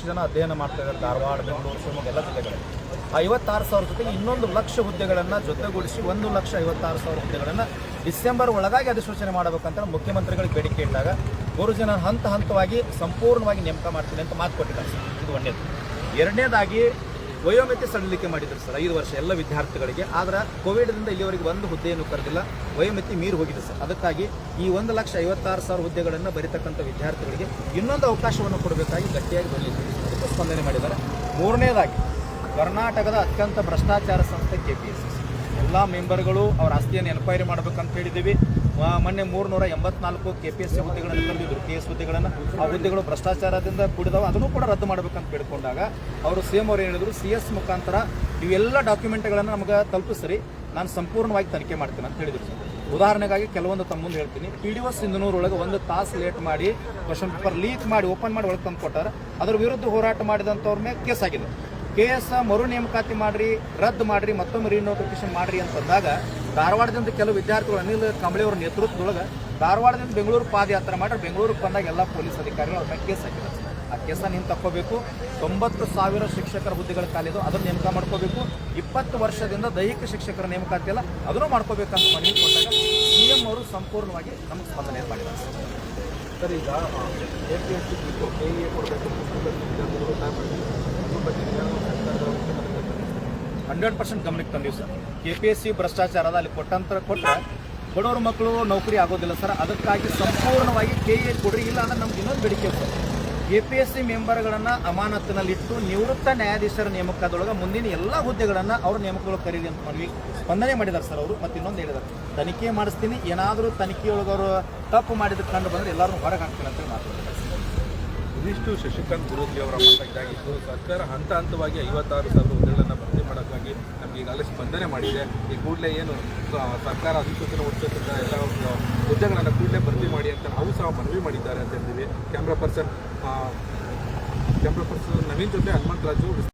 ಜನ ಅಧ್ಯಯನ ಮಾಡ್ತಾ ಇದ್ದಾರೆ. ಧಾರವಾಡ, ಬೆಂಗಳೂರು, ಶಿವಮೊಗ್ಗ ಎಲ್ಲ ಜಿಲ್ಲೆಗಳಲ್ಲಿ 56,000 ಜೊತೆಗೆ ಇನ್ನೊಂದು 1,00,000 ಹುದ್ದೆಗಳನ್ನು ಜೊತೆಗೂಡಿಸಿ 1,56,000 ಹುದ್ದೆಗಳನ್ನು ಡಿಸೆಂಬರ್ ಒಳಗಾಗಿ ಅಧಿಸೂಚನೆ ಮಾಡಬೇಕಂತ ಮುಖ್ಯಮಂತ್ರಿಗಳಿಗೆ ಬೇಡಿಕೆ ಇಟ್ಟಾಗ 3 ಜನ ಹಂತವಾಗಿ ಸಂಪೂರ್ಣವಾಗಿ ನೇಮಕ ಮಾಡ್ತೀನಿ ಅಂತ ಮಾತು ಕೊಟ್ಟಿದ್ದಾರೆ ಸರ್. ಇದು ಒಂದನೇದು. ಎರಡನೇದಾಗಿ ವಯೋಮಿತಿ ಸಡಿಲಿಕೆ ಮಾಡಿದ್ರು ಸರ್ 5 ವರ್ಷ ಎಲ್ಲ ವಿದ್ಯಾರ್ಥಿಗಳಿಗೆ. ಆದರೆ ಕೋವಿಡ್ದಿಂದ ಇಲ್ಲಿವರೆಗೆ ಒಂದು ಹುದ್ದೆಯನ್ನು ಕರೆದಿಲ್ಲ, ವಯೋಮಿತಿ ಮೀರಿ ಹೋಗಿದೆ ಸರ್. ಅದಕ್ಕಾಗಿ ಈ 1,56,000 ಹುದ್ದೆಗಳನ್ನು ಬರೀತಕ್ಕಂಥ ವಿದ್ಯಾರ್ಥಿಗಳಿಗೆ ಇನ್ನೊಂದು ಅವಕಾಶವನ್ನು ಕೊಡಬೇಕಾಗಿ ಗಟ್ಟಿಯಾಗಿ ಬಂದಿದ್ದೀವಿ. ಅದಕ್ಕೆ ಸ್ಪಂದನೆ ಮಾಡಿದ್ದಾರೆ. ಮೂರನೇದಾಗಿ ಕರ್ನಾಟಕದ ಅತ್ಯಂತ ಭ್ರಷ್ಟಾಚಾರ ಸಂಸ್ಥೆ KPSC ಎಲ್ಲ ಮೆಂಬರ್ಗಳು ಅವರ ಆಸ್ತಿಯನ್ನು ಎನ್ಕ್ವೈರಿ ಮಾಡಬೇಕಂತ ಹೇಳಿದ್ದೀವಿ. ಮೊನ್ನೆ 384 KPSC ಹುದ್ದೆಗಳನ್ನು ಕರೆದಿದ್ರು, KS ಹುದ್ದೆಗಳನ್ನು. ಆ ಹುದ್ದೆಗಳು ಭ್ರಷ್ಟಾಚಾರದಿಂದ ಕೂಡಿದವು, ಅದನ್ನು ಕೂಡ ರದ್ದು ಮಾಡಬೇಕಂತ ಬೇಡ್ಕೊಂಡಾಗ ಅವರು CM ಅವರು ಹೇಳಿದ್ರು, CS ಮುಖಾಂತರ ಇವೆಲ್ಲ ಡಾಕ್ಯುಮೆಂಟ್ಗಳನ್ನು ನಮಗೆ ತಲುಪಿಸ್ರಿ, ನಾನು ಸಂಪೂರ್ಣವಾಗಿ ತನಿಖೆ ಮಾಡ್ತೀನಿ ಅಂತ ಹೇಳಿದ್ರು ಸರ್. ಉದಾಹರಣೆಗಾಗಿ ಕೆಲವೊಂದು ತಮ್ಮ ಮುಂದೆ ಹೇಳ್ತೀನಿ. PDO ಸಿಂಧನೂರು ಒಳಗೆ 1 ತಾಸು ಲೇಟ್ ಮಾಡಿ ಕ್ವಶನ್ ಪೇಪರ್ ಲೀಕ್ ಮಾಡಿ ಓಪನ್ ಮಾಡಿ ಒಳಗೆ ತಂದು ಕೊಟ್ಟಾರೆ. ಅದರ ವಿರುದ್ಧ ಹೋರಾಟ ಮಾಡಿದಂಥವ್ರ ಮೇಲೆ ಕೇಸ್ ಆಗಿದೆ. KS ಮರು ನೇಮಕಾತಿ ಮಾಡಿರಿ, ರದ್ದು ಮಾಡಿರಿ, ಮತ್ತೊಮ್ಮೆ ರೀನೋಟಿಫಿಕೇಶನ್ ಮಾಡಿರಿ ಅಂತಂದಾಗ ಧಾರವಾಡದಿಂದ ಕೆಲವು ವಿದ್ಯಾರ್ಥಿಗಳು ಅನಿಲ್ ಕಂಬಳಿ ಅವರ ನೇತೃತ್ವದೊಳಗೆ ಧಾರವಾಡದಿಂದ ಬೆಂಗಳೂರು ಪಾದಯಾತ್ರೆ ಮಾಡಿ ಬೆಂಗಳೂರಿಗೆ ಬಂದಾಗ ಎಲ್ಲ ಪೊಲೀಸ್ ಅಧಿಕಾರಿಗಳು ಅವ್ರ ಮೇಲೆ ಕೇಸ್ ಹಾಕಿದ್ದಾರೆ. ಆ ಕೇಸನ್ನು ನೀವು ತಕ್ಕೋಬೇಕು. 90,000 ಶಿಕ್ಷಕರ ಹುದ್ದೆಗಳ ಖಾಲಿದು, ಅದನ್ನು ನೇಮಕ ಮಾಡ್ಕೋಬೇಕು. 20 ವರ್ಷದಿಂದ ದೈಹಿಕ ಶಿಕ್ಷಕರ ನೇಮಕಾತಿ ಎಲ್ಲ ಅದನ್ನು ಮಾಡ್ಕೋಬೇಕಂತ ಮನವಿ ಕೊಟ್ಟಾಗ CM ಅವರು ಸಂಪೂರ್ಣವಾಗಿ ನಮಗೆ ಸ್ಪಂದನೆ ಮಾಡಿದ್ದಾರೆ ಸರ್. ಈಗ KPSC KE ಕೊಡಬೇಕು 100% ಗಮನಕ್ಕೆ ತಂದೀವಿ ಸರ್. KPSC ಭ್ರಷ್ಟಾಚಾರದ ಅಲ್ಲಿ ಕೊಟ್ಟರೆ ಬಡವರ ಮಕ್ಕಳು ನೌಕರಿ ಆಗೋದಿಲ್ಲ ಸರ್. ಅದಕ್ಕಾಗಿ ಸಂಪೂರ್ಣವಾಗಿ KE ಕೊಡ್ರಿ, ಇಲ್ಲ ಅಂದ್ರೆ ನಮ್ಗೆ ಇನ್ನೊಂದು ಬೇಡಿಕೆ ಸರ್. KPSC ಮೆಂಬರ್ಗಳನ್ನು ಅಮಾನತಿನಲ್ಲಿಟ್ಟು ನಿವೃತ್ತ ನ್ಯಾಯಾಧೀಶರ ನೇಮಕದೊಳಗೆ ಮುಂದಿನ ಎಲ್ಲ ಹುದ್ದೆಗಳನ್ನು ಅವ್ರ ನೇಮಕಗಳು ಕರೀಲಿ ಅಂತ ಮನವಿ ಸ್ಪಂದನೆ ಮಾಡಿದ್ದಾರೆ ಸರ್ ಅವರು. ಮತ್ತು ಇನ್ನೊಂದು ಹೇಳಿದ್ದಾರೆ, ತನಿಖೆ ಮಾಡಿಸ್ತೀನಿ, ಏನಾದರೂ ತನಿಖೆಯೊಳಗೆ ಅವರು ತಪ್ಪು ಮಾಡಿದ ಕಂಡು ಬಂದರೆ ಎಲ್ಲರೂ ಹೊರಗೆ ಹಾಕ್ತೀನಿ ಅಂತ ಮಾತಾಡ್ತಾರೆ. ಇದಿಷ್ಟು ಶಶಿಕಾಂತ್ ಗುರೂಜಿ ಅವರ ಮತ ಇದಾಗಿದ್ದು, ಸರ್ಕಾರ ಹಂತವಾಗಿ 56,000 ಹುದ್ದೆಗಳನ್ನು ಭರ್ತಿ ಮಾಡೋಕ್ಕಾಗಿ ನಮಗೆ ಈಗಾಗಲೇ ಸ್ಪಂದನೆ ಮಾಡಿದೆ. ಈ ಕೂಡಲೇ ಏನು ಸರ್ಕಾರ ಅಧಿಸೂಚನೆ ಹೊರಡಿಸಿದ ಎಲ್ಲ ಹುದ್ದೆಗಳನ್ನು ಕೂಡಲೇ ಭರ್ತಿ ಮಾಡಿ ಅಂತ ನಾವು ಸಹ ಮನವಿ ಮಾಡಿದ್ದಾರೆ ಅಂತ ಹೇಳ್ತೀವಿ. ಕ್ಯಾಮ್ರಾ ಪರ್ಸನ್ ನವೀನ್ ಜೊತೆ ಹನುಮಂತರಾಜು.